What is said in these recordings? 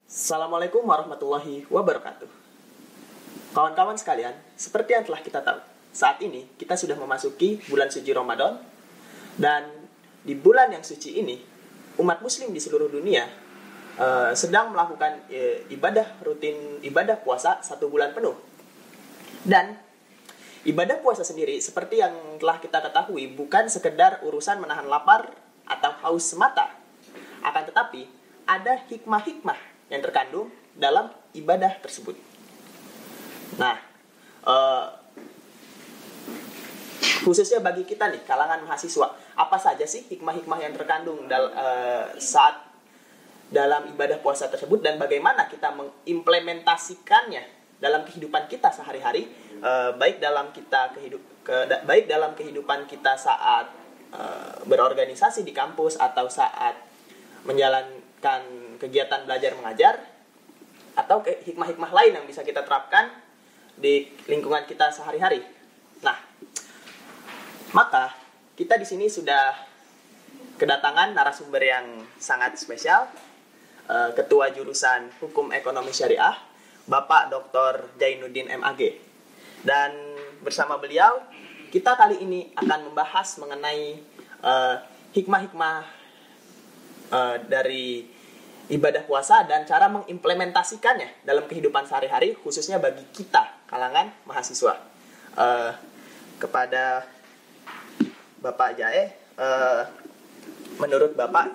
Assalamualaikum warahmatullahi wabarakatuh. Kawan-kawan sekalian, seperti yang telah kita tahu, saat ini kita sudah memasuki bulan suci Ramadan. Dan di bulan yang suci ini, umat muslim di seluruh dunia sedang melakukan ibadah puasa 1 bulan penuh. Dan ibadah puasa sendiri, seperti yang telah kita ketahui, bukan sekedar urusan menahan lapar atau haus semata. Akan tetapi, ada hikmah-hikmah yang terkandung dalam ibadah tersebut. Nah, khususnya bagi kita nih, kalangan mahasiswa, apa saja sih hikmah-hikmah yang terkandung saat dalam ibadah puasa tersebut, dan bagaimana kita mengimplementasikannya dalam kehidupan kita sehari-hari, baik dalam kehidupan kita saat berorganisasi di kampus atau saat menjalankan kegiatan belajar mengajar, atau hikmah-hikmah lain yang bisa kita terapkan di lingkungan kita sehari-hari. Nah, maka kita di sini sudah kedatangan narasumber yang sangat spesial, Ketua Jurusan Hukum Ekonomi Syariah, Bapak Dr. Jainuddin MAG. Dan bersama beliau, kita kali ini akan membahas mengenai hikmah-hikmah dari ibadah puasa dan cara mengimplementasikannya dalam kehidupan sehari-hari, khususnya bagi kita, kalangan mahasiswa. Kepada Bapak Jae, menurut Bapak,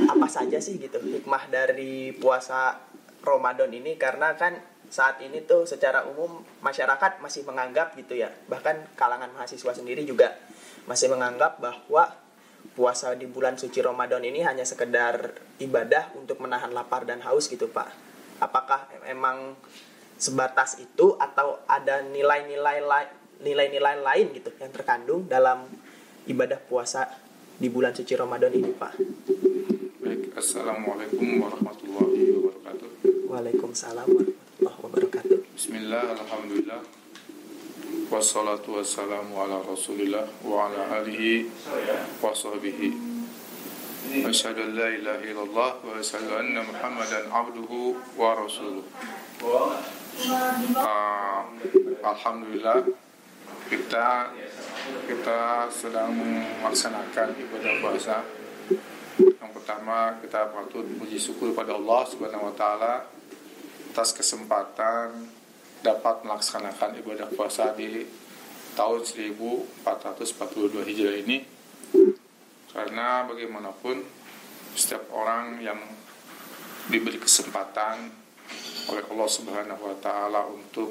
apa saja sih gitu hikmah dari puasa Ramadan ini? Karena kan saat ini tuh secara umum masyarakat masih menganggap gitu ya, bahkan kalangan mahasiswa sendiri juga masih menganggap bahwa puasa di bulan suci Ramadan ini hanya sekedar ibadah untuk menahan lapar dan haus gitu, Pak. Apakah emang sebatas itu atau ada nilai-nilai lain gitu yang terkandung dalam ibadah puasa di bulan suci Ramadan ini, Pak? Baik, Assalamualaikum warahmatullahi wabarakatuh. Waalaikumsalam warahmatullahi wabarakatuh. Bismillah, alhamdulillah, wassalatu wassalamu ala rasulillah wa ala alihi wa sahbihi. Asyhadu an la ilaha illallah wa asyhadu anna Muhammadan abduhu wa rasuluh. Alhamdulillah, kita sedang melaksanakan ibadah puasa. Yang pertama, kita patut puji syukur pada Allah Subhanahu wa taala atas kesempatan dapat melaksanakan ibadah puasa di tahun 1442 Hijriah ini. Karena bagaimanapun setiap orang yang diberi kesempatan oleh Allah Subhanahu wa taala untuk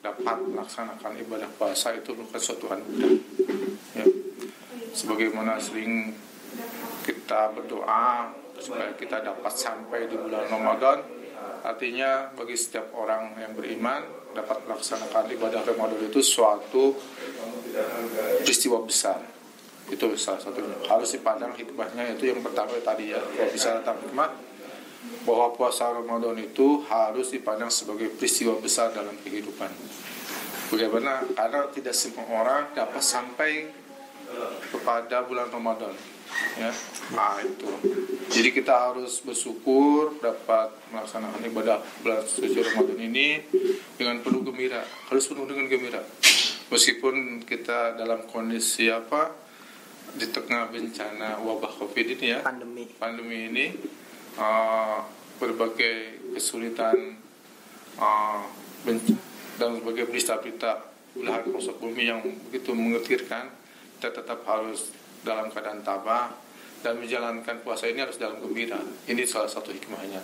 dapat melaksanakan ibadah puasa itu bukan suatu anugerah. Ya. Sebagaimana sering kita berdoa supaya kita dapat sampai di bulan Ramadan, artinya bagi setiap orang yang beriman dapat melaksanakan ibadah Ramadan itu suatu peristiwa besar. Itu salah satunya. Harus dipandang hikmahnya, itu yang pertama tadi ya. Kalau bisa tentang hikmah, bahwa puasa Ramadan itu harus dipandang sebagai peristiwa besar dalam kehidupan. Bagaimana? Karena tidak semua orang dapat sampai kepada bulan Ramadan. Ya, itu. Jadi kita harus bersyukur dapat melaksanakan ibadah bulan suci Ramadan ini dengan penuh gembira. Harus penuh dengan gembira. Meskipun kita dalam kondisi di tengah bencana wabah Covid ini ya, pandemi ini, berbagai kesulitan dan berbagai berita-berita belahan pelosok bumi yang begitu menggetirkan, kita tetap harus dalam keadaan tabah dan menjalankan puasa ini harus dalam gembira. Ini salah satu hikmahnya.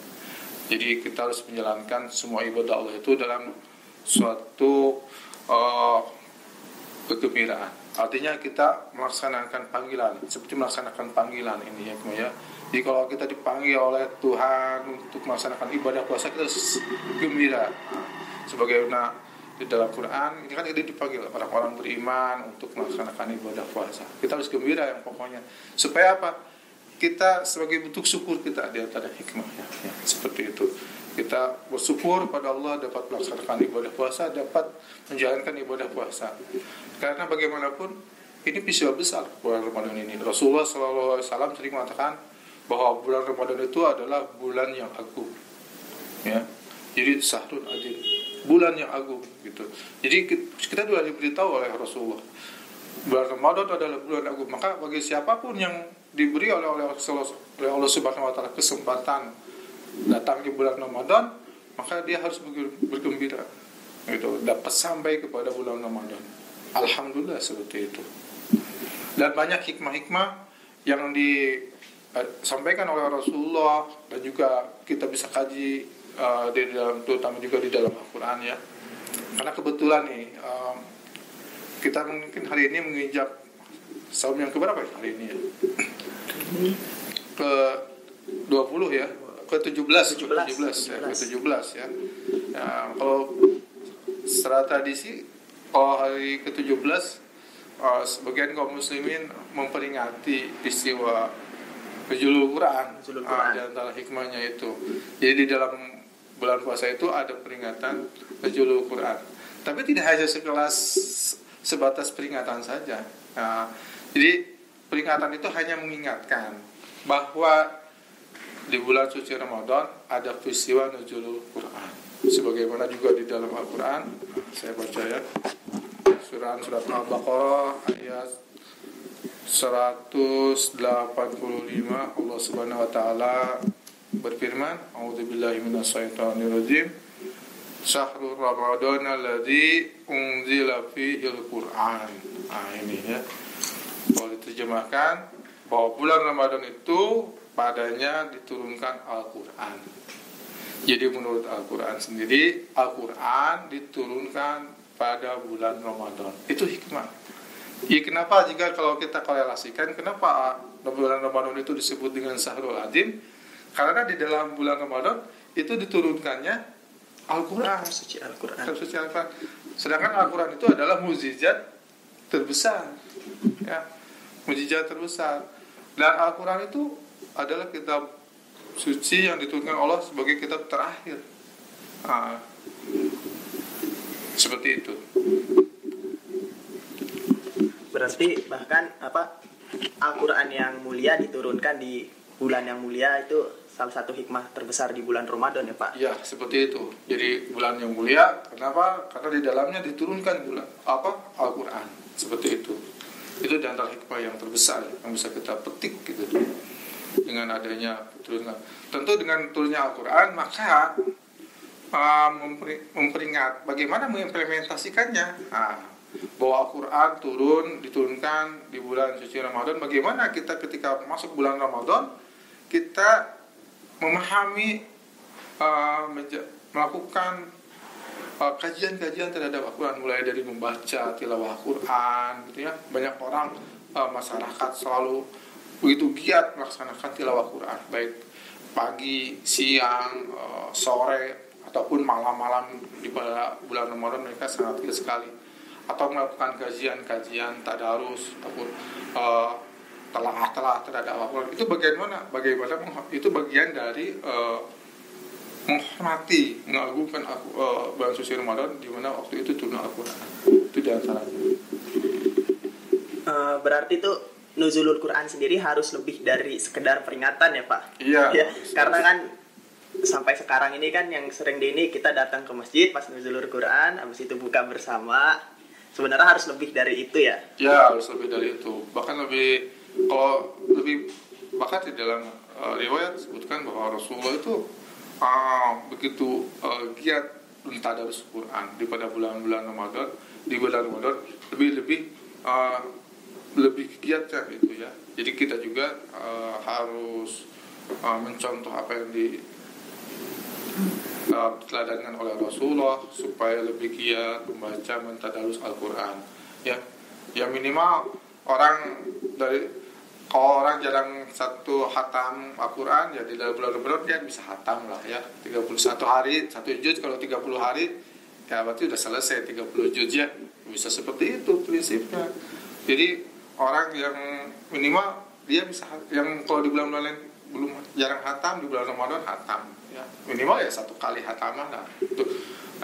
Jadi kita harus menjalankan semua ibadah Allah itu dalam suatu kegembiraan. Artinya kita melaksanakan panggilan, seperti melaksanakan panggilan ini ya. Jadi kalau kita dipanggil oleh Tuhan untuk melaksanakan ibadah puasa, kita harus gembira. Sebagaimana di dalam Quran ini kan kita dipanggil orang-orang beriman untuk melaksanakan ibadah puasa. Kita harus gembira yang pokoknya. Supaya apa? Kita sebagai bentuk syukur kita di antara hikmahnya. Ya, seperti itu. Kita bersyukur pada Allah dapat melaksanakan ibadah puasa, dapat menjalankan ibadah puasa. Karena bagaimanapun ini peristiwa besar bulan Ramadan ini. Rasulullah SAW sering mengatakan bahwa bulan Ramadan itu adalah bulan yang agung. ya. Jadi syahrul azim, bulan yang agung gitu. Jadi kita sudah diberitahu oleh Rasulullah, bulan Ramadan adalah bulan agung. Maka bagi siapapun yang diberi oleh Allah Subhanahu wa taala kesempatan datang di bulan Ramadan, maka dia harus bergembira gitu, dapat sampai kepada bulan Ramadan. Alhamdulillah seperti itu. Dan banyak hikmah-hikmah yang disampaikan oleh Rasulullah dan juga kita bisa kaji di dalam, terutama juga di dalam Al-Quran ya. Karena kebetulan nih kita mungkin hari ini menginjak saum yang keberapa ya hari ini ya? Ke 20 ya, ke 17 ya, ke 17 ya. Kalau secara tradisi kalau hari ke-17 sebagian kaum muslimin memperingati peristiwa Nuzulul Quran. Di antara hikmahnya itu. Jadi di dalam bulan puasa itu ada peringatan Nuzulul Quran. Tapi tidak hanya sebatas peringatan saja. Jadi peringatan itu hanya mengingatkan bahwa di bulan suci Ramadan ada peristiwa Nuzulul Quran. Sebagaimana juga di dalam Al-Quran, saya baca ya, surat Al-Baqarah ayat 185, Allah Subhanahu wa taala berfirman, A'udzubillahi minasyaitonirrajim. Syahrul Ramadan alladzi unzila fihil Qur'an. Ini ya. Kalau diterjemahkan bahwa bulan Ramadan itu padanya diturunkan Al-Qur'an. Jadi menurut Al-Qur'an sendiri, Al-Qur'an diturunkan pada bulan Ramadan. Itu hikmah. Ya, kenapa jika kalau kita korelasikan, kenapa bulan Ramadan itu disebut dengan Syahrul Azim? Karena di dalam bulan Ramadan itu diturunkannya Al-Quran, suci Al-Quran. Sedangkan Al-Quran itu adalah mukjizat terbesar, ya, mukjizat terbesar. Dan Al-Quran itu adalah kitab suci yang diturunkan Allah sebagai kitab terakhir. Seperti itu. Berarti bahkan Al-Quran yang mulia diturunkan di bulan yang mulia itu salah satu hikmah terbesar di bulan Ramadan ya Pak? Ya, seperti itu. Jadi bulan yang mulia, kenapa? Karena di dalamnya diturunkan Al-Quran. Seperti itu. Itu di antara hikmah yang terbesar yang bisa kita petik gitu. Dengan adanya turunnya. Tentu dengan turunnya Al-Quran, maka memperingat bagaimana mengimplementasikannya. Bahwa Al-Quran diturunkan di bulan suci Ramadan. Bagaimana kita ketika masuk bulan Ramadan kita memahami, melakukan kajian-kajian terhadap Al-Quran, mulai dari membaca tilawah Al-Quran gitu ya. Banyak orang masyarakat selalu begitu giat melaksanakan tilawah Al-Quran, baik pagi, siang, sore ataupun malam-malam di bulan Ramadan mereka sangat giat sekali, atau melakukan kajian-kajian tadarus ataupun telah terhadap Al-Quran. Itu bagaimana itu bagian dari menghormati, mengagungkan bulan suci Ramadan di mana waktu itu turun Al-Quran. Itu diantaranya. Berarti itu Nuzulul Quran sendiri harus lebih dari sekedar peringatan ya Pak? Iya. Ya, karena kan sampai sekarang ini kan yang sering kita datang ke masjid pas Nuzulul Quran, habis itu buka bersama. Sebenarnya harus lebih dari itu ya? Ya, harus lebih dari itu. Bahkan bahkan di dalam riwayat disebutkan bahwa Rasulullah itu begitu giat mentadarus Quran daripada bulan-bulan Ramadan. Di bulan Ramadan lebih giat ya itu ya. Jadi kita juga harus mencontoh apa yang diteladankan oleh Rasulullah supaya lebih giat membaca mentadarus Al-Quran ya. Ya minimal kalau orang jarang satu hatam Al-Quran ya, di dalam bulan Ramadan dia bisa hatam lah ya, 31 hari 1 juz. Kalau 30 hari ya berarti udah selesai 30 juz ya. Bisa seperti itu prinsipnya. Jadi orang yang minimal dia bisa, yang kalau di bulan-bulan lain belum jarang hatam, di bulan Ramadan hatam ya. Minimal ya 1 kali hatamah lah itu.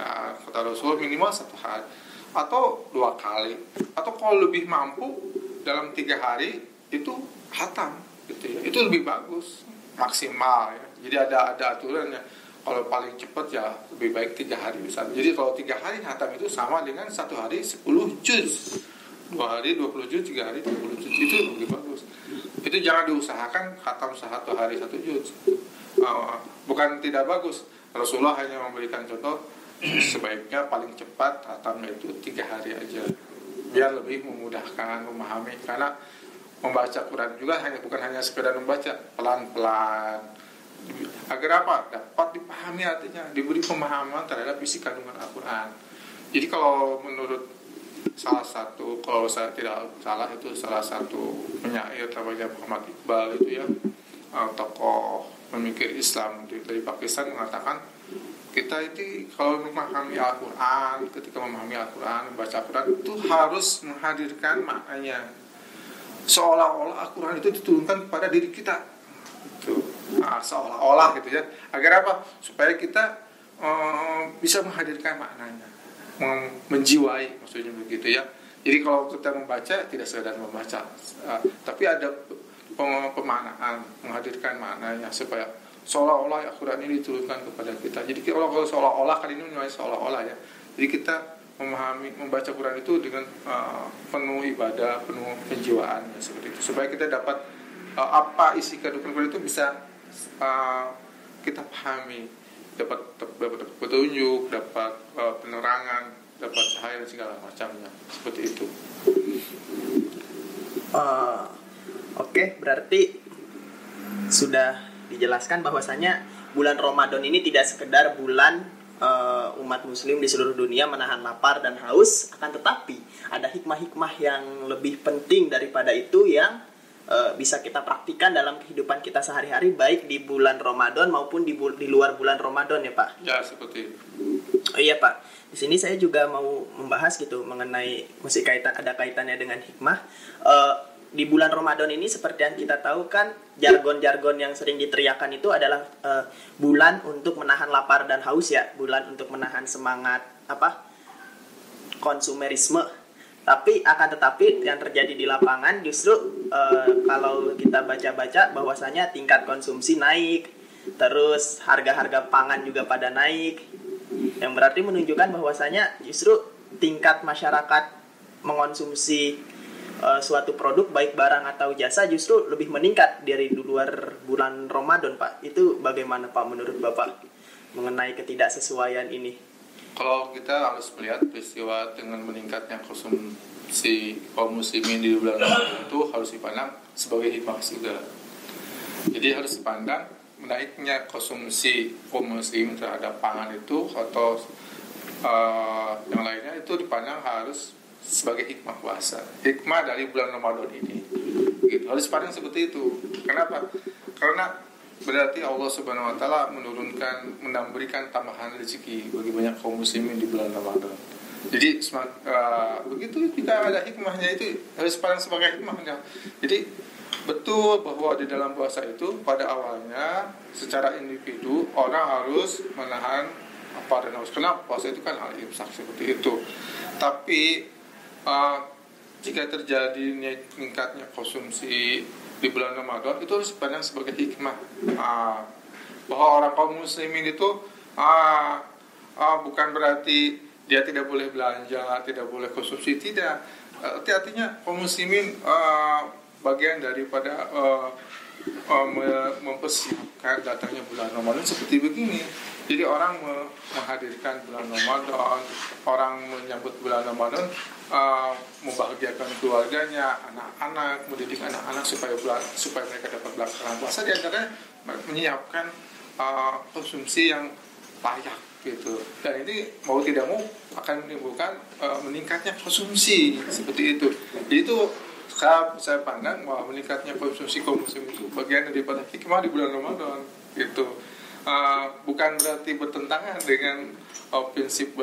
Nah, kata Rasul minimal 1 hari atau 2 kali, atau kalau lebih mampu dalam 3 hari itu hatam gitu ya. Itu lebih bagus, maksimal ya. Jadi ada aturannya. kalau paling cepat ya lebih baik 3 hari bisa. Jadi kalau 3 hari hatam itu sama dengan 1 hari 10 juz. 2 hari 20 juz, 3 hari 30 juz, itu lebih bagus. Itu jangan diusahakan hatam 1 hari 1 juz. Bukan tidak bagus. Rasulullah hanya memberikan contoh, sebaiknya paling cepat hatamnya itu 3 hari aja, biar lebih memudahkan memahami. Karena membaca Quran juga bukan hanya sekedar membaca, pelan-pelan. Agar apa? Dapat dipahami artinya, diberi pemahaman terhadap isi kandungan Al-Quran. Jadi kalau menurut salah satu, kalau saya tidak salah, itu salah satu penyair namanya Muhammad Iqbal itu ya, tokoh pemikir Islam dari Pakistan, mengatakan kita itu kalau memahami Al-Quran, ketika memahami Al-Quran, membaca Al-Quran itu harus menghadirkan maknanya, seolah-olah Al-Quran itu diturunkan kepada diri kita. Seolah-olah gitu ya. Agar apa? Supaya kita bisa menghadirkan maknanya, menjiwai, maksudnya begitu ya. Jadi kalau kita membaca tidak sekedar membaca, tapi ada pemaknaan, menghadirkan maknanya supaya seolah-olah Al-Quran ini diturunkan kepada kita. Jadi kalau seolah-olah, kali ini namanya seolah-olah ya. Jadi kita membaca Quran itu dengan penuh ibadah, penuh penjiwaan ya, seperti itu. Supaya kita dapat apa isi kandungan Quran itu bisa kita pahami, dapat petunjuk, dapat penerangan, dapat cahaya dan segala macamnya, seperti itu. Oke, berarti sudah dijelaskan bahwasanya bulan Ramadan ini tidak sekedar bulan umat muslim di seluruh dunia menahan lapar dan haus, akan tetapi ada hikmah-hikmah yang lebih penting daripada itu yang bisa kita praktikkan dalam kehidupan kita sehari-hari, baik di bulan Ramadan maupun di luar bulan Ramadan ya Pak. Ya, seperti itu. Oh iya Pak, di sini saya juga mau membahas gitu mengenai ada kaitannya dengan hikmah. Di bulan Ramadan ini seperti yang kita tahu kan, jargon-jargon yang sering diteriakan itu adalah bulan untuk menahan lapar dan haus ya, bulan untuk menahan semangat konsumerisme. Tapi akan tetapi yang terjadi di lapangan justru kalau kita baca-baca bahwasanya tingkat konsumsi naik, terus harga-harga pangan juga pada naik, yang berarti menunjukkan bahwasanya justru tingkat masyarakat mengonsumsi suatu produk baik barang atau jasa justru lebih meningkat dari luar bulan Ramadan Pak. Itu bagaimana Pak menurut Bapak mengenai ketidaksesuaian ini? Kalau kita harus melihat peristiwa dengan meningkatnya konsumsi kaum muslimin di bulan Ramadan itu harus dipandang sebagai hikmah juga. Jadi harus dipandang menaiknya konsumsi kaum muslim terhadap pangan itu atau yang lainnya itu dipandang harus sebagai hikmah puasa, hikmah dari bulan Ramadan ini. Gitu. Harus dipandang seperti itu. Kenapa? Karena berarti Allah Subhanahu wa taala memberikan tambahan rezeki bagi banyak kaum muslimin di bulan Ramadan. Jadi begitu jika ada hikmahnya itu harus dipandang sebagai hikmahnya. Jadi betul bahwa di dalam puasa itu pada awalnya secara individu orang harus menahan lapar dan haus. Karena puasa itu kan al-imsak seperti itu. Tapi jika terjadi meningkatnya konsumsi di bulan Ramadan itu harus dipandang sebagai hikmah, bahwa orang kaum muslimin itu bukan berarti dia tidak boleh belanja, tidak boleh konsumsi, tidak. Artinya kaum muslimin bagian daripada mempersiapkan datangnya bulan Ramadan seperti begini. Jadi orang menghadirkan bulan Ramadan, orang menyambut bulan Ramadan, membahagiakan keluarganya, anak-anak, mendidik anak-anak supaya mereka dapat melaksanakan puasa. Di antaranya menyiapkan konsumsi yang layak gitu. Dan ini mau tidak mau akan menimbulkan meningkatnya konsumsi seperti itu. Jadi itu saya pandang bahwa meningkatnya konsumsi itu bagian daripada hikmah di bulan Ramadan gitu. Bukan berarti bertentangan dengan prinsip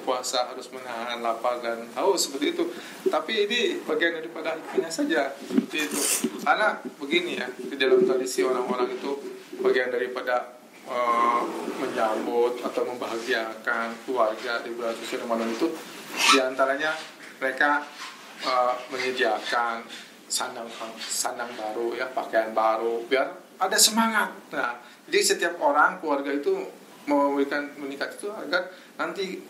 puasa harus menahan lapar dan haus seperti itu, tapi ini bagian daripada hikmahnya saja seperti itu. Karena begini ya, di dalam tradisi orang-orang itu bagian daripada menyambut atau membahagiakan keluarga di bulan suci Ramadan itu diantaranya mereka menyediakan sandang baru ya, pakaian baru, biar ada semangat. Nah, jadi setiap orang keluarga itu memberikan meningkat itu agar nanti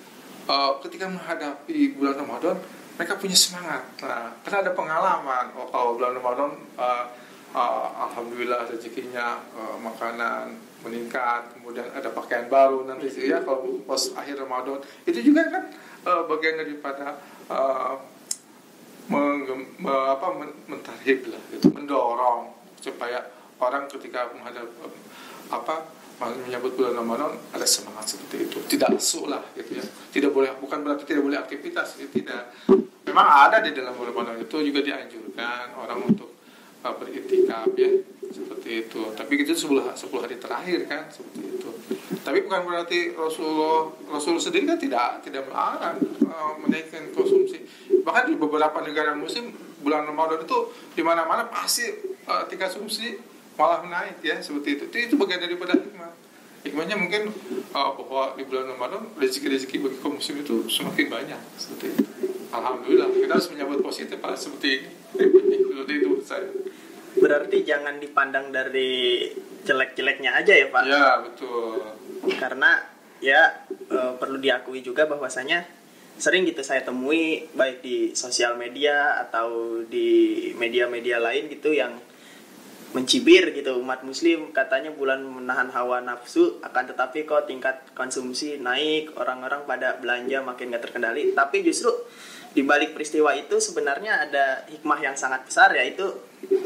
ketika menghadapi bulan Ramadan mereka punya semangat. Nah, karena ada pengalaman kalau bulan Ramadan alhamdulillah rezekinya, makanan meningkat, kemudian ada pakaian baru nanti ya kalau pas akhir Ramadan. Itu juga kan bagian daripada mentarhib lah, itu mendorong supaya orang ketika menyambut bulan Ramadan ada semangat seperti itu, tidak lesu lah gitu ya. Tidak boleh, bukan berarti tidak boleh aktivitas, ya, tidak. Memang ada di dalam bulan Ramadan itu juga dianjurkan orang untuk beriktikaf ya, seperti itu. Tapi itu 10 hari terakhir kan, seperti itu. Tapi bukan berarti Rasul sendiri kan tidak melarang menaikkan konsumsi. Bahkan di beberapa negara muslim bulan Ramadan itu di mana-mana pasti tingkat konsumsi malah naik ya, seperti itu. Itu bagian daripada hikmah. Hikmahnya mungkin bahwa di bulan Ramadan rezeki bagi kaum muslim itu semakin banyak, seperti itu. Alhamdulillah, kita harus menyambut positif seperti ini. Seperti itu saya. Berarti jangan dipandang dari jelek-jeleknya aja ya Pak? Ya betul. Karena ya perlu diakui juga bahwasanya sering gitu saya temui baik di sosial media atau di media-media lain gitu yang mencibir gitu umat muslim, katanya bulan menahan hawa nafsu, akan tetapi kok tingkat konsumsi naik, orang-orang pada belanja makin gak terkendali. Tapi justru di balik peristiwa itu sebenarnya ada hikmah yang sangat besar, yaitu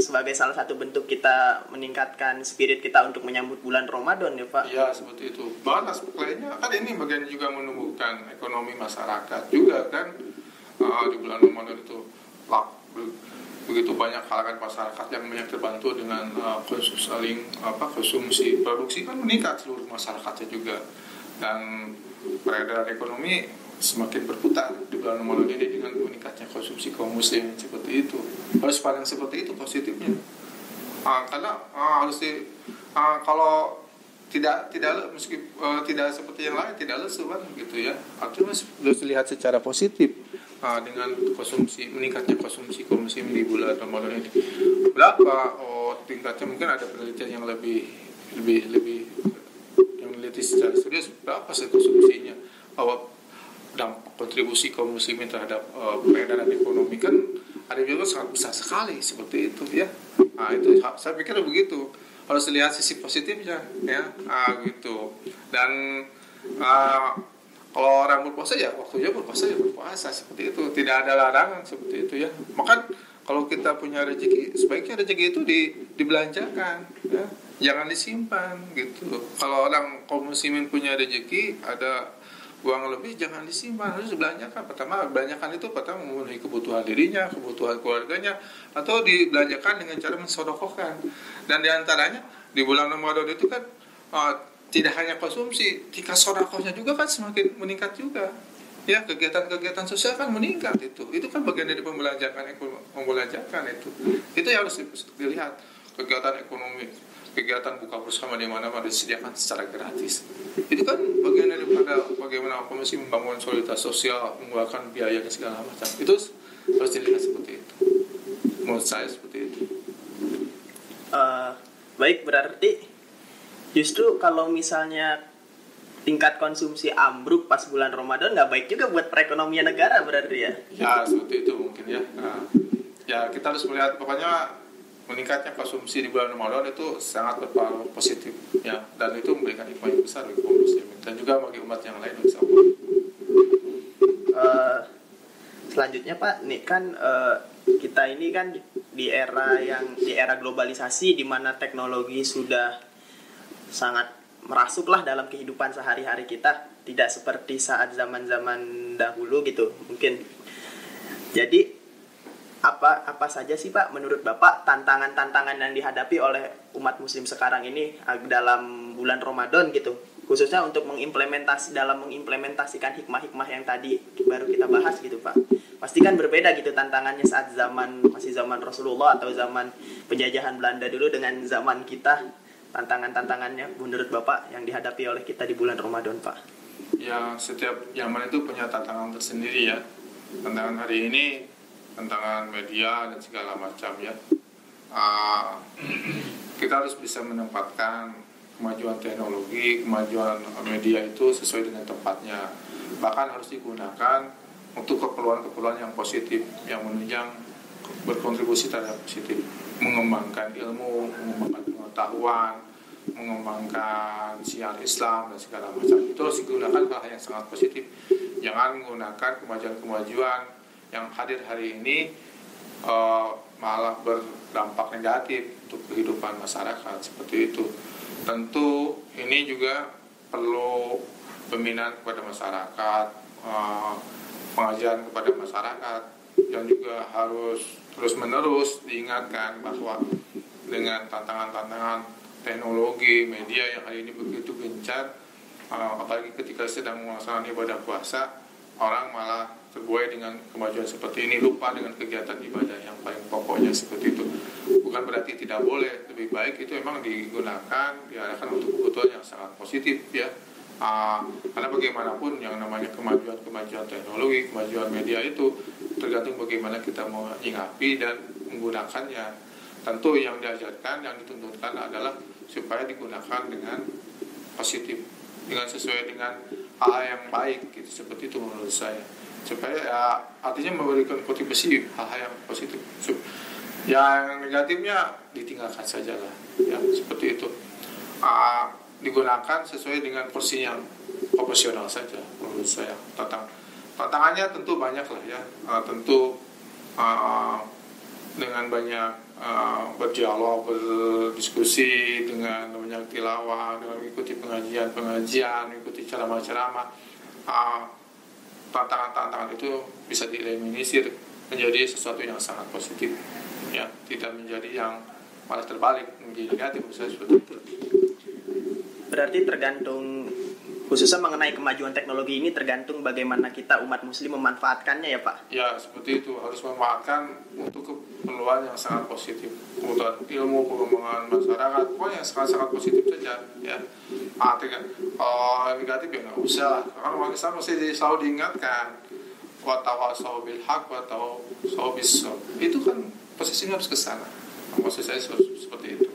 sebagai salah satu bentuk kita meningkatkan spirit kita untuk menyambut bulan Ramadan ya Pak. Iya seperti itu. Bahkan aspek lainnya kan ini bagian juga menumbuhkan ekonomi masyarakat juga kan. Di bulan Ramadan itu begitu banyak kalangan masyarakat yang banyak terbantu dengan konsumsi, produksi kan meningkat seluruh masyarakatnya juga, dan peredaran ekonomi semakin berputar di bulan Ramadan ini dengan meningkatnya konsumsi kaum muslim, seperti itu. Harus pandang seperti itu positifnya. Karena kalau tidak seperti yang lain, tidak lesu kan gitu ya. Artinya harus dilihat secara positif dengan meningkatnya konsumsi kaum muslim di bulan Ramadan ini. Berapa tingkatnya, mungkin ada penelitian yang lebih yang meneliti secara serius berapa konsumsinya, bahwa dampak kontribusi kaum muslimin terhadap peredaran ekonomi kan ada juga sangat besar sekali, seperti itu ya. Itu saya pikir begitu, harus lihat sisi positifnya ya, gitu. Dan kalau orang berpuasa ya waktunya berpuasa seperti itu, tidak ada larangan seperti itu ya. Maka kalau kita punya rezeki, sebaiknya rezeki itu dibelanjakan ya, jangan disimpan gitu. Kalau orang kaum muslimin punya rezeki, ada uang lebih, jangan disimpan, harus dibelanjakan. Pertama memenuhi kebutuhan dirinya, kebutuhan keluarganya, atau dibelanjakan dengan cara mensedekahkan. Dan diantaranya di bulan Ramadan itu kan tidak hanya konsumsi, tingkat sedekahnya juga kan semakin meningkat juga. Ya, kegiatan-kegiatan sosial kan meningkat itu. Itu kan bagian dari membelanjakan itu. Itu yang harus dilihat. Kegiatan ekonomi, kegiatan buka bersama di mana-mana disediakan secara gratis. Itu kan bagian daripada bagaimana Komisi membangun solidaritas sosial, mengeluarkan biaya dan segala macam. Itu harus dilihat seperti itu. Menurut saya seperti itu. Baik, berarti justru kalau misalnya tingkat konsumsi ambruk pas bulan Ramadan nggak baik juga buat perekonomian negara berarti ya? Ya seperti itu mungkin ya. Ya kita harus melihat, pokoknya meningkatnya konsumsi di bulan Ramadan itu sangat berpengaruh positif ya, dan itu memberikan hikmah yang besar bagi kaum muslimin dan juga bagi umat yang lain insyaallah. Selanjutnya Pak, nih kan kita ini kan di era globalisasi di mana teknologi sudah sangat merasuklah dalam kehidupan sehari-hari kita, tidak seperti saat zaman-zaman dahulu gitu mungkin. Jadi apa saja sih Pak menurut Bapak tantangan-tantangan yang dihadapi oleh umat muslim sekarang ini dalam bulan Ramadan gitu, khususnya untuk mengimplementasikan hikmah-hikmah yang tadi baru kita bahas gitu Pak. Pasti kan berbeda gitu tantangannya saat masih zaman Rasulullah atau zaman penjajahan Belanda dulu dengan zaman kita. Tantangannya menurut Bapak yang dihadapi oleh kita di bulan Ramadan Pak? Ya, setiap zaman itu punya tantangan tersendiri ya. Tantangan hari ini tantangan media dan segala macam ya. Uh, kita harus bisa menempatkan kemajuan teknologi, kemajuan media itu sesuai dengan tempatnya. Bahkan harus digunakan untuk keperluan-keperluan yang positif, yang menunjang berkontribusi terhadap positif, mengembangkan ilmu, mengembangkan pengetahuan, mengembangkan siar Islam dan segala macam. Itu harus digunakan hal yang sangat positif. Jangan menggunakan kemajuan-kemajuan yang hadir hari ini malah berdampak negatif untuk kehidupan masyarakat seperti itu. Tentu ini juga perlu pembinaan kepada masyarakat, pengajaran kepada masyarakat, dan juga harus terus-menerus diingatkan bahwa dengan tantangan-tantangan teknologi, media yang hari ini begitu gencar, apalagi ketika sedang melaksanakan ibadah puasa, orang malah terbuai dengan kemajuan seperti ini, lupa dengan kegiatan ibadah yang paling pokoknya seperti itu. Bukan berarti tidak boleh, lebih baik itu memang digunakan, diarahkan untuk kebutuhan yang sangat positif ya. Karena bagaimanapun yang namanya kemajuan teknologi, kemajuan media itu tergantung bagaimana kita mau menyikapi dan menggunakannya. Tentu yang diajarkan, yang dituntutkan adalah supaya digunakan dengan positif, dengan sesuai dengan hal yang baik gitu, seperti itu menurut saya. Supaya ya, artinya memberikan kontribusi hal-hal yang positif. Yang negatifnya ditinggalkan saja lah ya, seperti itu. Digunakan sesuai dengan porsi yang proporsional saja menurut saya. Tantangannya tentu banyak lah ya, tentu dengan banyak berdialog, berdiskusi, dengan banyak tilawah, dengan mengikuti pengajian, mengikuti ceramah-ceramah, tantangan-tantangan itu bisa dieliminir menjadi sesuatu yang sangat positif ya, tidak menjadi yang malah terbalik menjadi negatif misalnya seperti itu. Berarti tergantung, khususnya mengenai kemajuan teknologi ini tergantung bagaimana kita umat muslim memanfaatkannya ya Pak? Ya, seperti itu, harus memanfaatkan untuk keperluan yang sangat positif, kebutuhan ilmu, pengembangan masyarakat, pokoknya yang sangat-sangat positif saja ya. Negatif ya nggak usah, karena orang Islam mesti selalu diingatkan watawasau bil haq watawasau bis sabr. Itu kan posisinya harus ke sana. Maksud saya seperti itu.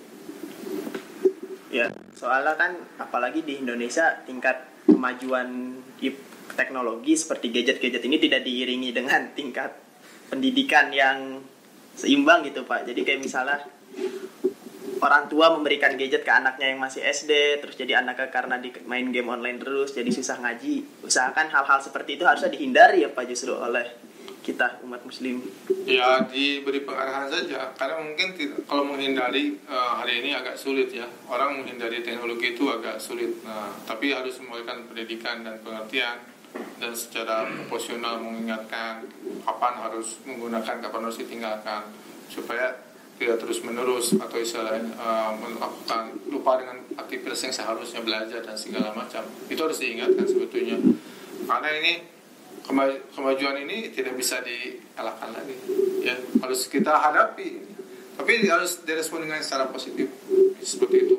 Ya, soalnya kan apalagi di Indonesia tingkat kemajuan teknologi seperti gadget-gadget ini tidak diiringi dengan tingkat pendidikan yang seimbang gitu Pak. Jadi kayak misalnya orang tua memberikan gadget ke anaknya yang masih SD, terus jadi anaknya karena main game online terus jadi susah ngaji. Usahakan hal-hal seperti itu harusnya dihindari ya Pak justru oleh kita umat muslim. Ya, diberi pengarahan saja, karena mungkin kalau menghindari hari ini agak sulit ya. Orang menghindari teknologi itu agak sulit. Tapi harus memberikan pendidikan dan pengertian, dan secara proporsional mengingatkan kapan harus menggunakan, kapan harus ditinggalkan, supaya tidak terus menerus atau istilahnya melakukan lupa dengan aktivitas yang seharusnya belajar dan segala macam. Itu harus diingatkan sebetulnya, karena ini kemajuan ini tidak bisa dielakkan lagi ya, harus kita hadapi, tapi harus direspon dengan secara positif seperti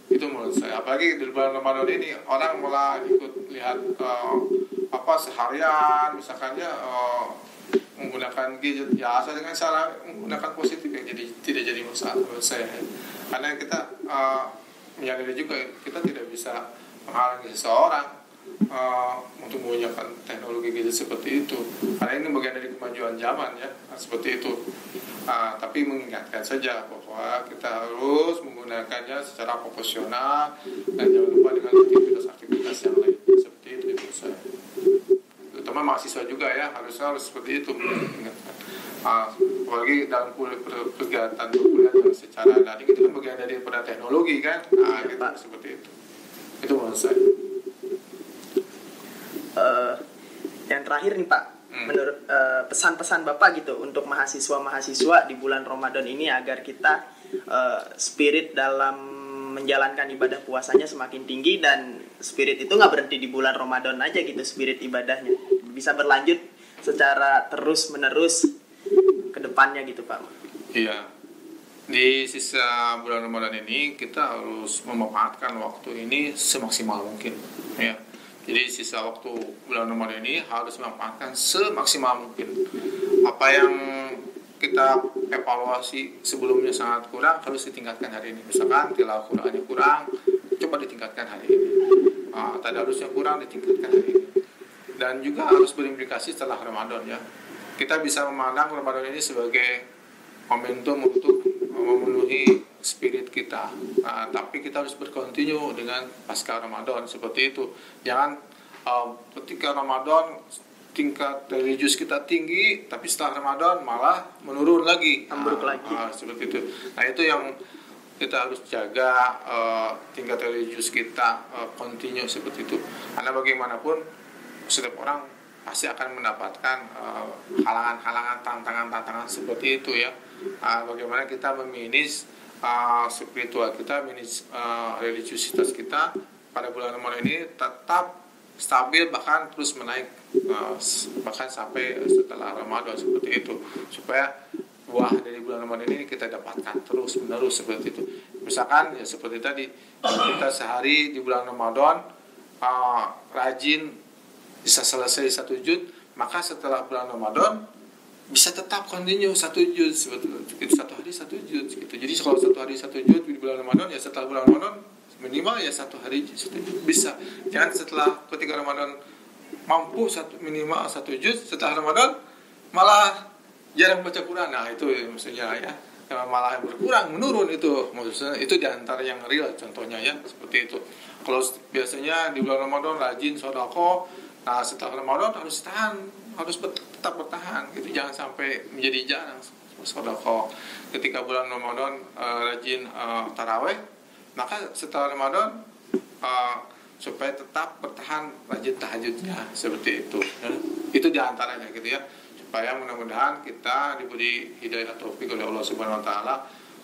itu menurut saya. Apalagi di bulan Ramadan ini orang mulai ikut lihat seharian misalkan ya menggunakan gadget ya, asal dengan cara menggunakan positif yang jadi tidak jadi masalah menurut saya, karena kita menyadari juga kita tidak bisa menghalangi seseorang untuk menggunakan teknologi gadget seperti itu, karena ini bagian dari kemajuan zaman ya, seperti itu. Tapi mengingatkan saja bahwa kita harus menggunakannya secara proporsional dan jangan lupa dengan aktivitas-aktivitas yang lain seperti itu menurut saya. Terutama mahasiswa juga ya, harus seperti itu mengingatkan. Apalagi dalam kegiatan kuliah secara daring itu kan bagian daripada teknologi kan, gitu, seperti itu. Itu menurut saya. Yang terakhir nih Pak, menurut pesan-pesan Bapak gitu untuk mahasiswa-mahasiswa di bulan Ramadan ini agar kita spirit dalam menjalankan ibadah puasanya semakin tinggi, dan spirit itu nggak berhenti di bulan Ramadan aja gitu, spirit ibadahnya bisa berlanjut secara terus-menerus ke depannya gitu Pak. Iya, di sisa bulan Ramadan ini kita harus memanfaatkan waktu ini semaksimal mungkin ya. Jadi sisa waktu bulan Ramadan ini harus memanfaatkan semaksimal mungkin. Apa yang kita evaluasi sebelumnya sangat kurang harus ditingkatkan hari ini. Misalkan tilawah Qur'annya kurang, coba ditingkatkan hari ini. Tadarusnya kurang, ditingkatkan hari ini. Dan juga harus berimplikasi setelah Ramadan ya. Kita bisa memandang Ramadan ini sebagai momentum untuk memenuhi spirit kita. Tapi kita harus berkontinu dengan pasca Ramadan seperti itu. Jangan ketika Ramadan tingkat religius kita tinggi, tapi setelah Ramadan malah menurun lagi, ambruk lagi. Seperti itu. Nah itu yang kita harus jaga, tingkat religius kita kontinu seperti itu. Karena bagaimanapun setiap orang pasti akan mendapatkan halangan-halangan, tantangan-tantangan seperti itu ya. Bagaimana kita memanage spiritual kita, manage religiusitas kita pada bulan Ramadan ini tetap stabil, bahkan terus menaik, bahkan sampai setelah Ramadan seperti itu, supaya buah dari bulan Ramadan ini kita dapatkan terus menerus seperti itu. Misalkan ya seperti tadi, kita sehari di bulan Ramadan rajin bisa selesai 1 juz, maka setelah bulan Ramadan bisa tetap continue 1 juz, itu 1 hari 1 juz gitu. Jadi kalau 1 hari 1 juz di bulan Ramadan, ya setelah bulan Ramadan minimal ya 1 hari 1 juz bisa. Jangan setelah ketika Ramadan mampu minimal 1 juz, setelah Ramadan malah jarang baca Quran. Nah itu maksudnya ya, malah berkurang, menurun itu. Maksudnya itu diantara yang real contohnya ya, seperti itu. Kalau biasanya di bulan Ramadan rajin sedekah, nah setelah Ramadan harus tahan, harus tetap bertahan gitu, jangan sampai menjadi jarang sedekah. Ketika bulan Ramadan rajin tarawih, maka setelah Ramadan supaya tetap bertahan rajin tahajudnya seperti itu ya. Itu diantaranya gitu ya, supaya mudah-mudahan kita diberi hidayah taufik oleh Allah Subhanahu Wa Taala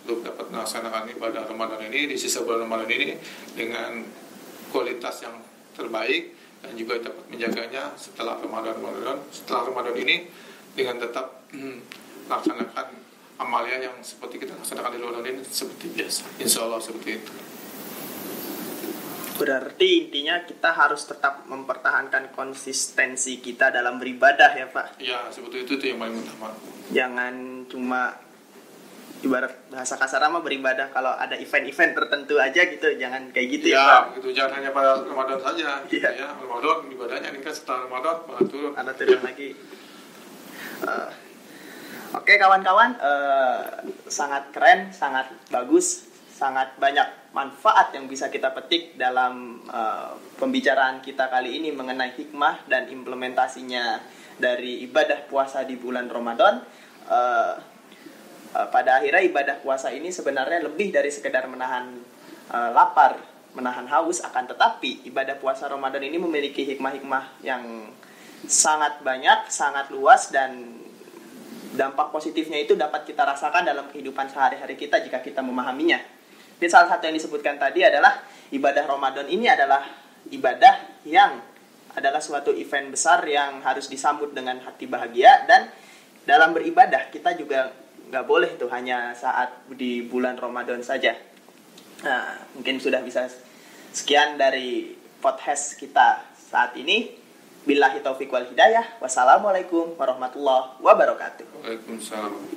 untuk dapat melaksanakan ibadah Ramadan ini di sisa bulan Ramadan ini dengan kualitas yang terbaik, dan juga dapat menjaganya setelah Ramadan ini dengan tetap melaksanakan amalia yang seperti kita laksanakan di Ramadan ini seperti biasa, insya Allah seperti itu. Berarti intinya kita harus tetap mempertahankan konsistensi kita dalam beribadah ya Pak. Ya seperti itu yang paling utama. Jangan cuma ibarat bahasa kasar mah beribadah kalau ada event-event tertentu aja gitu, jangan kayak gitu ya Pak. Gitu, jangan hanya pada Ramadan saja gitu ya. Ramadan ibadahnya ini kan setelah Ramadan malah turun. Ada turun lagi. Oke kawan-kawan, sangat keren, sangat bagus, sangat banyak manfaat yang bisa kita petik dalam pembicaraan kita kali ini mengenai hikmah dan implementasinya dari ibadah puasa di bulan Ramadan. Pada akhirnya ibadah puasa ini sebenarnya lebih dari sekedar menahan lapar, menahan haus, akan tetapi ibadah puasa Ramadan ini memiliki hikmah-hikmah yang sangat banyak, sangat luas, dan dampak positifnya itu dapat kita rasakan dalam kehidupan sehari-hari kita jika kita memahaminya. Jadi salah satu yang disebutkan tadi adalah ibadah Ramadan ini adalah ibadah yang adalah suatu event besar yang harus disambut dengan hati bahagia, dan dalam beribadah kita juga nggak boleh tuh hanya saat di bulan Ramadan saja. Nah, mungkin sudah bisa sekian dari podcast kita saat ini. Billahi taufiq wal hidayah. Wassalamualaikum warahmatullahi wabarakatuh. Waalaikumsalam.